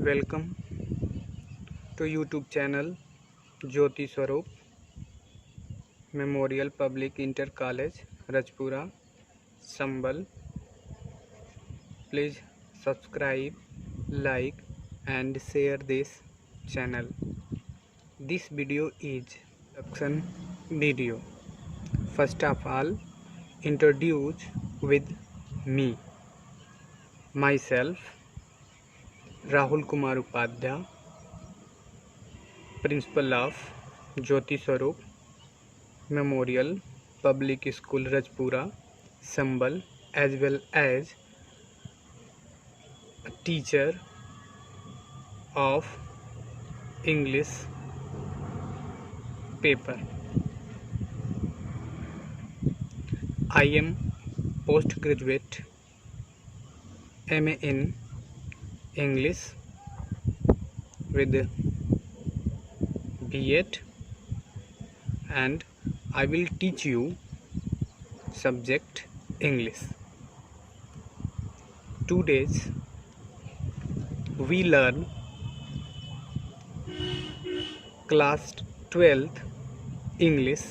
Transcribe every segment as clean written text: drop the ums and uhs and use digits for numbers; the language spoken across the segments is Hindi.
Welcome to YouTube channel Jyoti Swaroop memorial public inter college Rajpura Sambal. Please subscribe, like and share this channel. This video is introduction video. First of all, introduce with me, myself, Rahul Kumar Upadhyay, principal of Jyoti Swaroop memorial public school Rajpura Sambhal, as well as teacher of English paper. I am post graduate MA in English with B.Ed, and I will teach you subject English. Today's we learn class 12th English.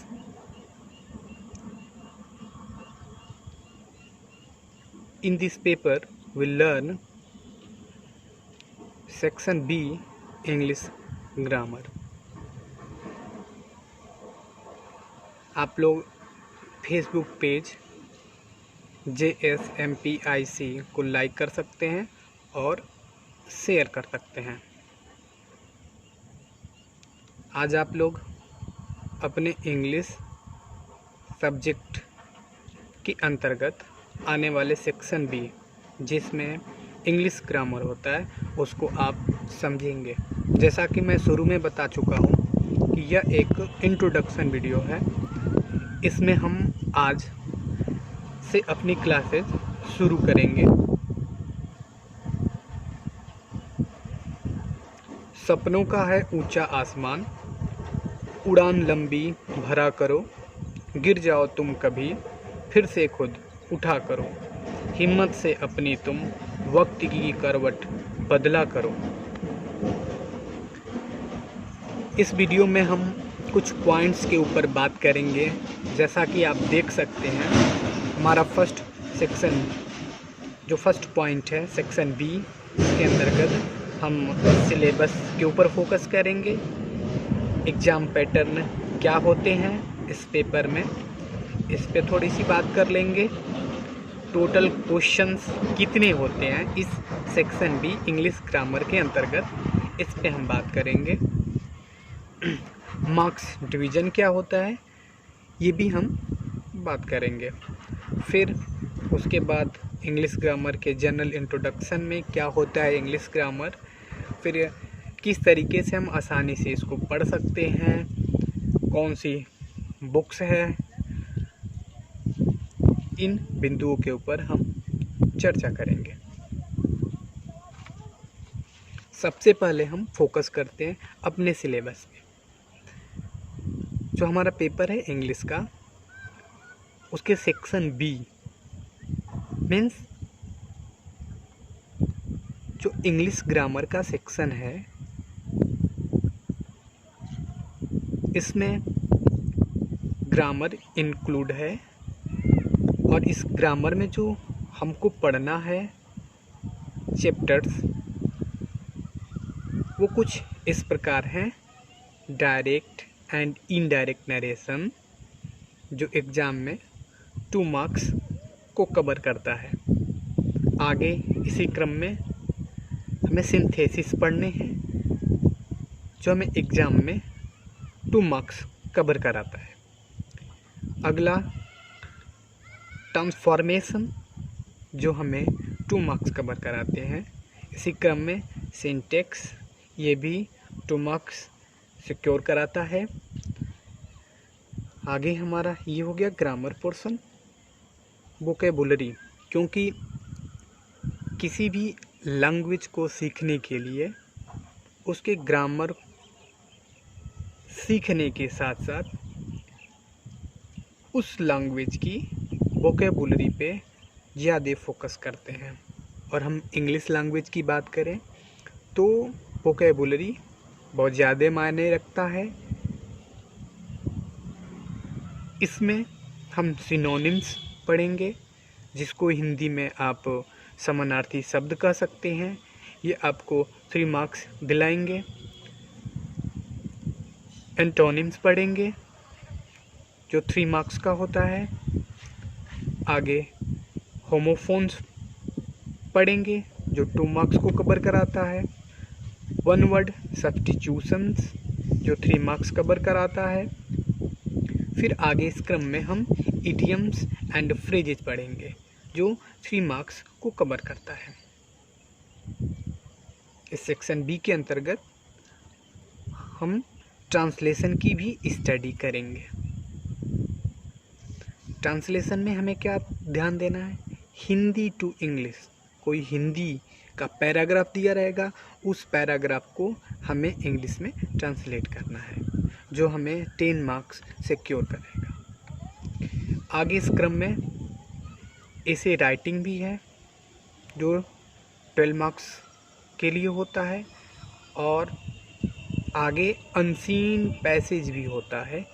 In this paper we learn section B English grammar. आप लोग फेसबुक पेज JSMPIC को लाइक कर सकते हैं और शेयर कर सकते हैं। आज आप लोग अपने इंग्लिश सब्जेक्ट के अंतर्गत आने वाले सेक्शन बी, जिसमें इंग्लिश ग्रामर होता है, उसको आप समझेंगे। जैसा कि मैं शुरू में बता चुका हूँ कि यह एक इंट्रोडक्शन वीडियो है। इसमें हम आज से अपनी क्लासेस शुरू करेंगे। सपनों का है ऊंचा आसमान, उड़ान लंबी भरा करो, गिर जाओ तुम कभी फिर से खुद उठा करो, हिम्मत से अपनी तुम वक्त की करवट बदला करो। इस वीडियो में हम कुछ पॉइंट्स के ऊपर बात करेंगे। जैसा कि आप देख सकते हैं, हमारा फर्स्ट सेक्शन जो फर्स्ट पॉइंट है सेक्शन बी, इसके अंतर्गत हम सिलेबस के ऊपर फोकस करेंगे। एग्ज़ाम पैटर्न क्या होते हैं इस पेपर में, इस पे थोड़ी सी बात कर लेंगे। टोटल क्वेश्चंस कितने होते हैं इस सेक्शन बी इंग्लिश ग्रामर के अंतर्गत, इस पे हम बात करेंगे। मार्क्स डिवीज़न क्या होता है, ये भी हम बात करेंगे। फिर उसके बाद इंग्लिश ग्रामर के जनरल इंट्रोडक्शन में क्या होता है इंग्लिश ग्रामर, फिर किस तरीके से हम आसानी से इसको पढ़ सकते हैं, कौन सी बुक्स है, इन बिंदुओं के ऊपर हम चर्चा करेंगे। सबसे पहले हम फोकस करते हैं अपने सिलेबस पे। जो हमारा पेपर है इंग्लिश का, उसके सेक्शन बी मीन्स जो इंग्लिश ग्रामर का सेक्शन है, इसमें ग्रामर इंक्लूड है। और इस ग्रामर में जो हमको पढ़ना है चैप्टर्स, वो कुछ इस प्रकार हैं। डायरेक्ट एंड इनडायरेक्ट नरेशन, जो एग्ज़ाम में 2 मार्क्स को कवर करता है। आगे इसी क्रम में हमें सिंथेसिस पढ़ने हैं, जो हमें एग्ज़ाम में 2 मार्क्स कवर कराता है। अगला ट्रांसफॉर्मेशन, जो हमें 2 मार्क्स कवर कराते हैं। इसी क्रम में सिंटेक्स, ये भी 2 मार्क्स सिक्योर कराता है। आगे हमारा ये हो गया ग्रामर पोर्शन। वोकैबुलरी, क्योंकि किसी भी लैंग्वेज को सीखने के लिए उसके ग्रामर सीखने के साथ साथ उस लैंग्वेज की वोकैबुलरी पे ज़्यादा फोकस करते हैं। और हम इंग्लिश लैंग्वेज की बात करें तो वोकैबुलरी बहुत ज़्यादा मायने रखता है। इसमें हम सिनोनिम्स पढ़ेंगे, जिसको हिंदी में आप समानार्थी शब्द कह सकते हैं। ये आपको 3 मार्क्स दिलाएंगे। एंटोनिम्स पढ़ेंगे जो 3 मार्क्स का होता है। आगे होमोफोन्स पढ़ेंगे जो 2 मार्क्स को कवर कराता है। वन वर्ड सब्स्टिट्यूशंस जो 3 मार्क्स कवर कराता है। फिर आगे इस क्रम में हम इडियम्स एंड फ्रेजेस पढ़ेंगे जो 3 मार्क्स को कवर करता है। इस सेक्शन बी के अंतर्गत हम ट्रांसलेशन की भी स्टडी करेंगे। ट्रांसलेशन में हमें क्या ध्यान देना है? हिंदी टू इंग्लिश, कोई हिंदी का पैराग्राफ दिया रहेगा, उस पैराग्राफ को हमें इंग्लिश में ट्रांसलेट करना है, जो हमें 10 मार्क्स सिक्योर करेगा। आगे इस क्रम में ऐसे राइटिंग भी है जो 12 मार्क्स के लिए होता है, और आगे अनसीन पैसेज भी होता है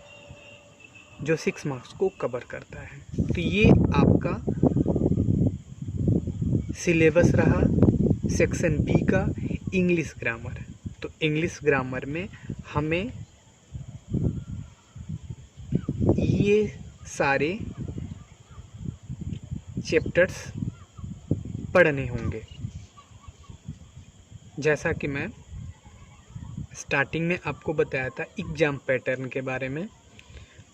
जो 6 मार्क्स को कवर करता है। तो ये आपका सिलेबस रहा सेक्शन बी का इंग्लिश ग्रामर। तो इंग्लिश ग्रामर में हमें ये सारे चैप्टर्स पढ़ने होंगे। जैसा कि मैं स्टार्टिंग में आपको बताया था एग्ज़ाम पैटर्न के बारे में,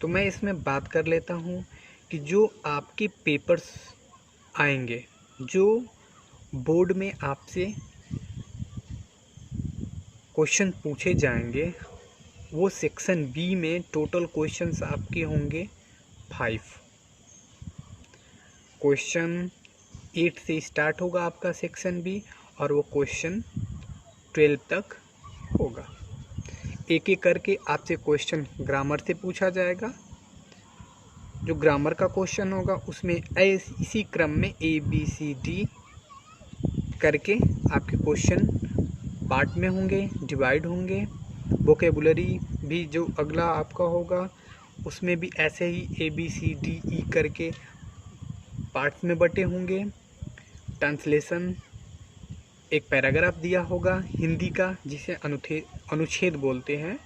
तो मैं इसमें बात कर लेता हूँ कि जो आपके पेपर्स आएंगे, जो बोर्ड में आपसे क्वेश्चन पूछे जाएंगे, वो सेक्शन बी में टोटल क्वेश्चंस आपके होंगे 5। क्वेश्चन 8 से स्टार्ट होगा आपका सेक्शन बी, और वो क्वेश्चन 12 तक होगा। एक एक करके आपसे क्वेश्चन ग्रामर से पूछा जाएगा। जो ग्रामर का क्वेश्चन होगा उसमें इसी क्रम में ABCD करके आपके क्वेश्चन पार्ट में होंगे, डिवाइड होंगे। वोकैबुलरी भी जो अगला आपका होगा उसमें भी ऐसे ही ABCDE करके पार्ट्स में बटे होंगे। ट्रांसलेशन एक पैराग्राफ दिया होगा हिंदी का, जिसे अनुच्छेद बोलते हैं,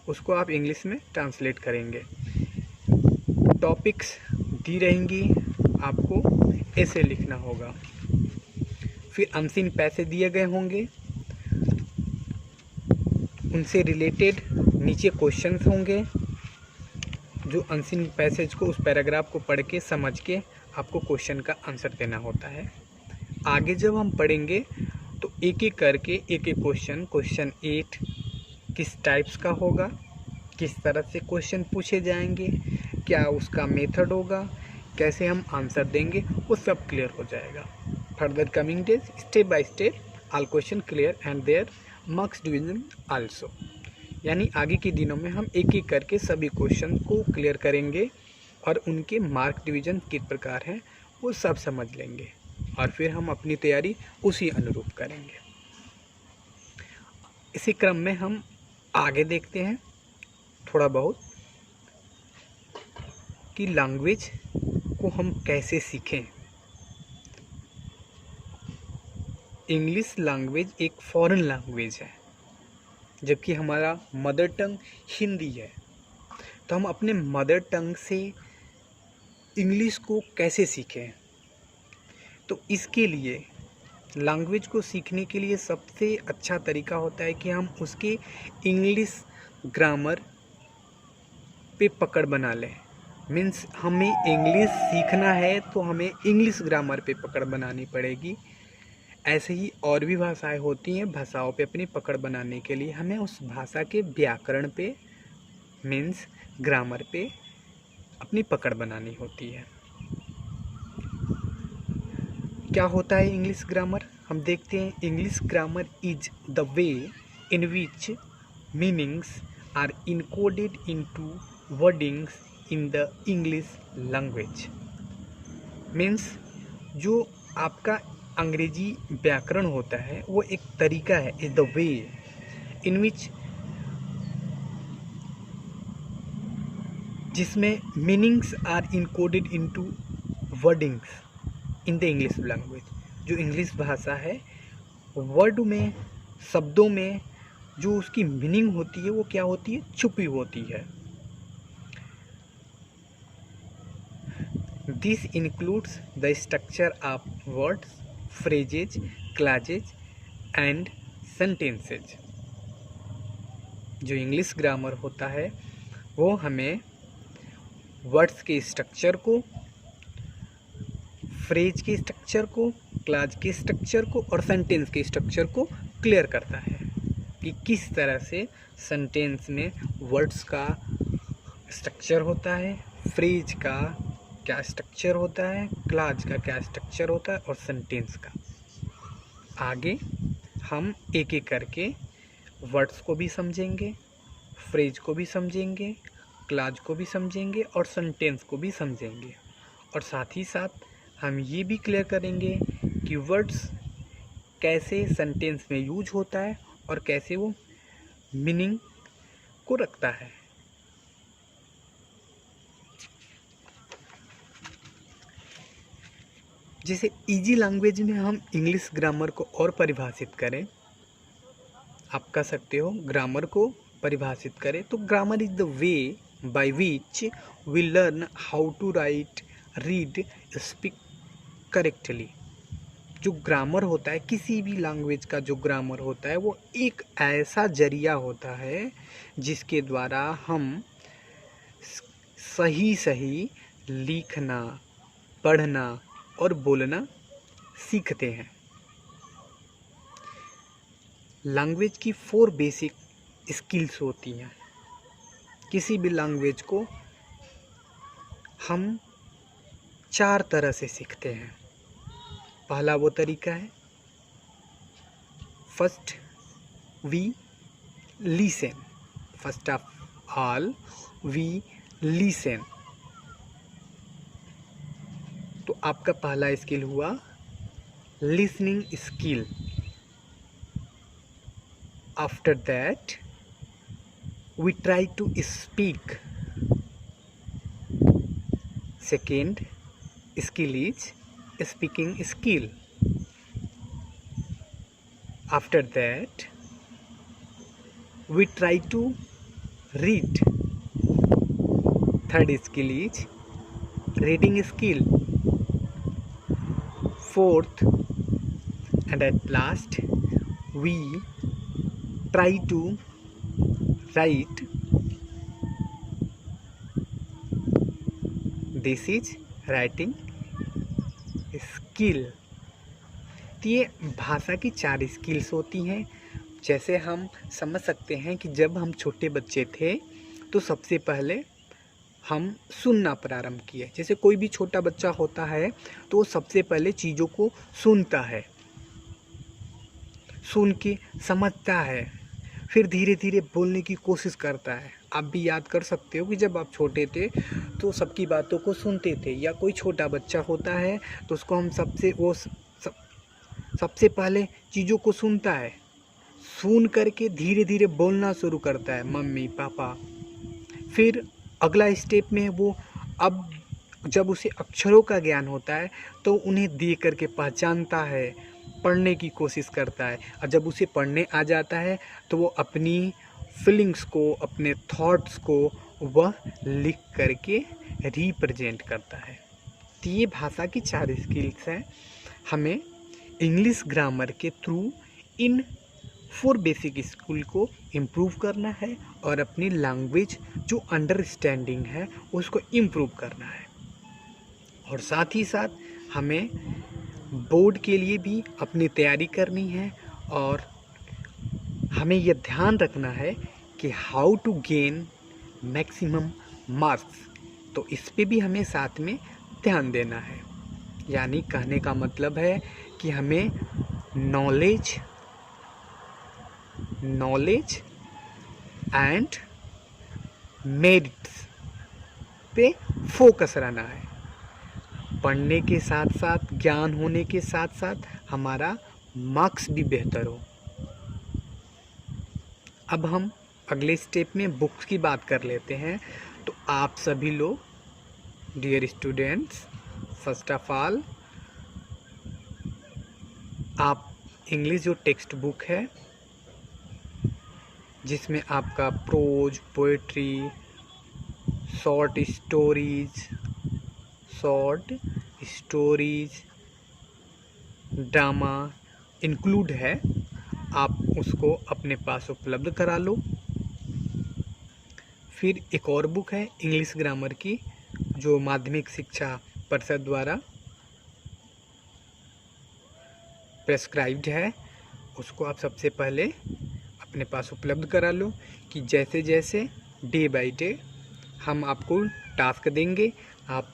उसको आप इंग्लिश में ट्रांसलेट करेंगे। टॉपिक्स दी रहेंगी, आपको ऐसे लिखना होगा। फिर अनसीन पैसेज दिए गए होंगे, उनसे रिलेटेड नीचे क्वेश्चंस होंगे, जो अनसीन पैसेज को, उस पैराग्राफ को पढ़ के समझ के आपको क्वेश्चन का आंसर देना होता है। आगे जब हम पढ़ेंगे तो एक एक करके एक एक क्वेश्चन 8 किस टाइप्स का होगा, किस तरह से क्वेश्चन पूछे जाएंगे, क्या उसका मेथड होगा, कैसे हम आंसर देंगे, वो सब क्लियर हो जाएगा। Further coming days step by step all question clear and there marks division also. यानी आगे के दिनों में हम एक एक करके सभी क्वेश्चन को क्लियर करेंगे और उनके मार्क डिवीजन किस प्रकार हैं वो सब समझ लेंगे, और फिर हम अपनी तैयारी उसी अनुरूप करेंगे। इसी क्रम में हम आगे देखते हैं थोड़ा बहुत कि लैंग्वेज को हम कैसे सीखें। इंग्लिश लैंग्वेज एक फॉरेन लैंग्वेज है, जबकि हमारा मदर टंग हिंदी है। तो हम अपने मदर टंग से इंग्लिश को कैसे सीखें? तो इसके लिए लैंग्वेज को सीखने के लिए सबसे अच्छा तरीका होता है कि हम उसके इंग्लिश ग्रामर पे पकड़ बना लें। मीन्स हमें इंग्लिश सीखना है तो हमें इंग्लिश ग्रामर पे पकड़ बनानी पड़ेगी। ऐसे ही और भी भाषाएं होती हैं, भाषाओं पे अपनी पकड़ बनाने के लिए हमें उस भाषा के व्याकरण पे मीन्स ग्रामर पे अपनी पकड़ बनानी होती है। क्या होता है इंग्लिश ग्रामर? हम देखते हैं English grammar is the way in which meanings are encoded into wordings in the English language. Means जो आपका अंग्रेजी व्याकरण होता है वो एक तरीका है, is the way in which जिसमें meanings are encoded into wordings in the English language. जो इंग्लिश भाषा है, वर्ड में, शब्दों में जो उसकी मीनिंग होती है वो क्या होती है, छुपी होती है। This includes the structure of words, phrases, clauses and sentences. जो इंग्लिश ग्रामर होता है वो हमें वर्ड्स के स्ट्रक्चर को, फ्रेज के स्ट्रक्चर को, क्लॉज के स्ट्रक्चर को और सेंटेंस के स्ट्रक्चर को क्लियर करता है कि किस तरह से सेंटेंस में वर्ड्स का स्ट्रक्चर होता है, फ्रेज का क्या स्ट्रक्चर होता है, क्लॉज का क्या स्ट्रक्चर होता है और सेंटेंस का। आगे हम एक एक करके वर्ड्स को भी समझेंगे, फ्रेज को भी समझेंगे, क्लॉज को भी समझेंगे और सेंटेंस को भी समझेंगे। और साथ ही साथ हम ये भी क्लियर करेंगे कि वर्ड्स कैसे सेंटेंस में यूज होता है और कैसे वो मीनिंग को रखता है। जैसे इजी लैंग्वेज में हम इंग्लिश ग्रामर को और परिभाषित करें, आप कह सकते हो ग्रामर को परिभाषित करें तो grammar is the way by which we learn how to write, read, speak correctly. जो ग्रामर होता है, किसी भी लैंग्वेज का जो ग्रामर होता है वो एक ऐसा जरिया होता है जिसके द्वारा हम सही सही लिखना, पढ़ना और बोलना सीखते हैं। लैंग्वेज की 4 बेसिक स्किल्स होती हैं। किसी भी लैंग्वेज को हम 4 तरह से सीखते हैं। पहला वो तरीका है, first we listen, first of all we listen. तो आपका पहला स्किल हुआ listening skill. After that we try to speak. Second skill is speaking skill. After that we try to read. Third skill is reading skill. Fourth and at last we try to write. This is writing skill. तो ये भाषा की 4 स्किल्स होती हैं। जैसे हम समझ सकते हैं कि जब हम छोटे बच्चे थे तो सबसे पहले हम सुनना प्रारंभ किए। जैसे कोई भी छोटा बच्चा होता है तो वो सबसे पहले चीज़ों को सुनता है, सुन के समझता है, फिर धीरे धीरे बोलने की कोशिश करता है। आप भी याद कर सकते हो कि जब आप छोटे थे तो सबकी बातों को सुनते थे, या कोई छोटा बच्चा होता है तो उसको हम सबसे पहले चीज़ों को सुनता है, सुन करके धीरे धीरे बोलना शुरू करता है, मम्मी पापा। फिर अगला स्टेप में वो अब जब उसे अक्षरों का ज्ञान होता है तो उन्हें देख करके पहचानता है, पढ़ने की कोशिश करता है, और जब उसे पढ़ने आ जाता है तो वो अपनी फीलिंग्स को, अपने थॉट्स को वह लिख करके रिप्रेजेंट करता है। तो ये भाषा की 4 स्किल्स हैं। हमें इंग्लिश ग्रामर के थ्रू इन 4 बेसिक स्किल को इम्प्रूव करना है और अपनी लैंग्वेज जो अंडरस्टैंडिंग है उसको इम्प्रूव करना है। और साथ ही साथ हमें बोर्ड के लिए भी अपनी तैयारी करनी है, और हमें यह ध्यान रखना है कि how to gain maximum marks. तो इस पे भी हमें साथ में ध्यान देना है। यानी कहने का मतलब है कि हमें नॉलेज एंड मेरिट्स पे फोकस रहना है। पढ़ने के साथ साथ, ज्ञान होने के साथ साथ हमारा मार्क्स भी बेहतर हो। अब हम अगले स्टेप में बुक्स की बात कर लेते हैं। तो आप सभी लोग dear students, first of all आप इंग्लिश जो टेक्स्ट बुक है जिसमें आपका prose, poetry, short stories, drama include है, आप उसको अपने पास उपलब्ध करा लो। फिर एक और बुक है इंग्लिश ग्रामर की जो माध्यमिक शिक्षा परिषद द्वारा प्रेस्क्राइब्ड है, उसको आप सबसे पहले अपने पास उपलब्ध करा लो कि जैसे जैसे डे बाय डे हम आपको टास्क देंगे, आप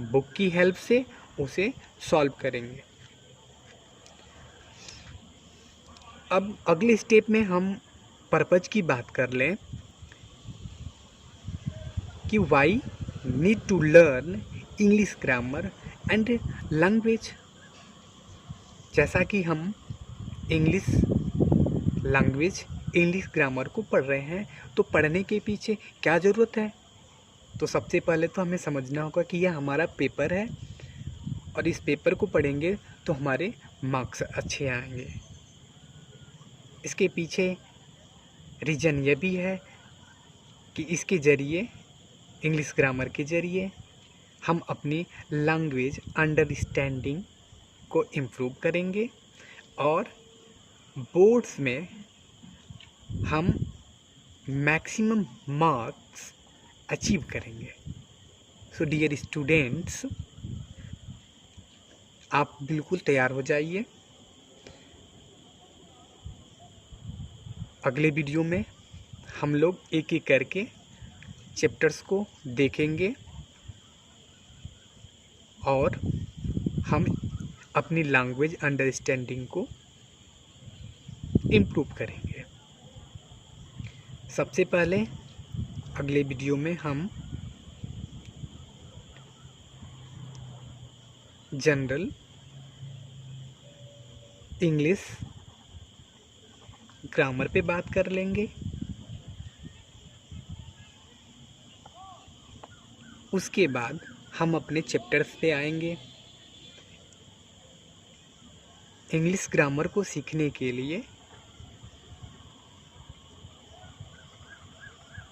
बुक की हेल्प से उसे सॉल्व करेंगे। अब अगले स्टेप में हम पर्पज की बात कर लें कि why need to learn English grammar and language. जैसा कि हम इंग्लिश लैंग्वेज, इंग्लिश ग्रामर को पढ़ रहे हैं, तो पढ़ने के पीछे क्या ज़रूरत है? तो सबसे पहले तो हमें समझना होगा कि यह हमारा पेपर है और इस पेपर को पढ़ेंगे तो हमारे मार्क्स अच्छे आएंगे। इसके पीछे रीज़न ये भी है कि इसके ज़रिए, इंग्लिश ग्रामर के ज़रिए हम अपनी लैंग्वेज अंडरस्टैंडिंग को इम्प्रूव करेंगे और बोर्ड्स में हम मैक्सिमम मार्क्स अचीव करेंगे। सो डियर स्टूडेंट्स, आप बिल्कुल तैयार हो जाइए। अगले वीडियो में हम लोग एक एक करके चैप्टर्स को देखेंगे और हम अपनी लैंग्वेज अंडरस्टैंडिंग को इम्प्रूव करेंगे। सबसे पहले अगले वीडियो में हम जनरल इंग्लिश ग्रामर पे बात कर लेंगे। उसके बाद हम अपने चैप्टर्स पे आएंगे। इंग्लिश ग्रामर को सीखने के लिए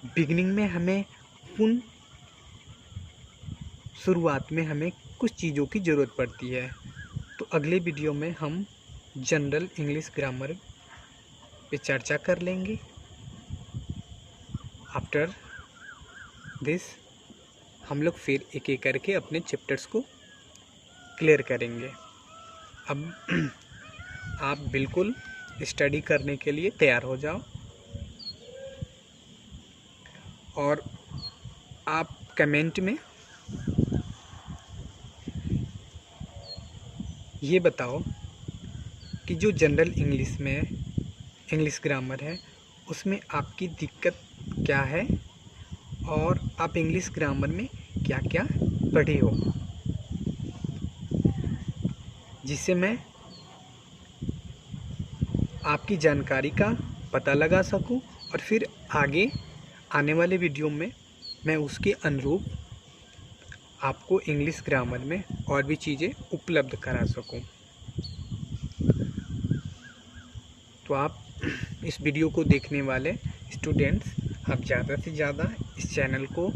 बिगिनिंग में हमें शुरुआत में हमें कुछ चीज़ों की ज़रूरत पड़ती है। तो अगले वीडियो में हम जनरल इंग्लिश ग्रामर पे चर्चा कर लेंगे। आफ्टर दिस हम लोग फिर एक एक करके अपने चैप्टर्स को क्लियर करेंगे। अब आप बिल्कुल स्टडी करने के लिए तैयार हो जाओ और आप कमेंट में ये बताओ कि जो जनरल इंग्लिश में इंग्लिश ग्रामर है उसमें आपकी दिक्कत क्या है और आप इंग्लिश ग्रामर में क्या क्या पढ़े हो, जिससे मैं आपकी जानकारी का पता लगा सकूं और फिर आगे आने वाले वीडियो में मैं उसके अनुरूप आपको इंग्लिश ग्रामर में और भी चीज़ें उपलब्ध करा सकूं। तो आप इस वीडियो को देखने वाले स्टूडेंट्स, आप ज़्यादा से ज़्यादा इस चैनल को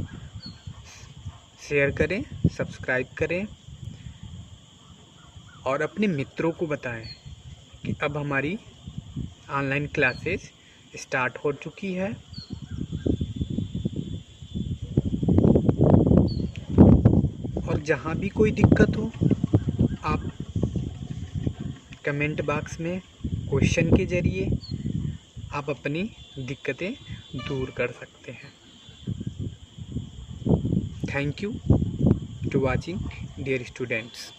शेयर करें, सब्सक्राइब करें और अपने मित्रों को बताएं कि अब हमारी ऑनलाइन क्लासेस स्टार्ट हो चुकी है। और जहाँ भी कोई दिक्कत हो आप कमेंट बॉक्स में क्वेश्चन के ज़रिए आप अपनी दिक्कतें दूर कर सकते हैं। Thank you to watching dear students.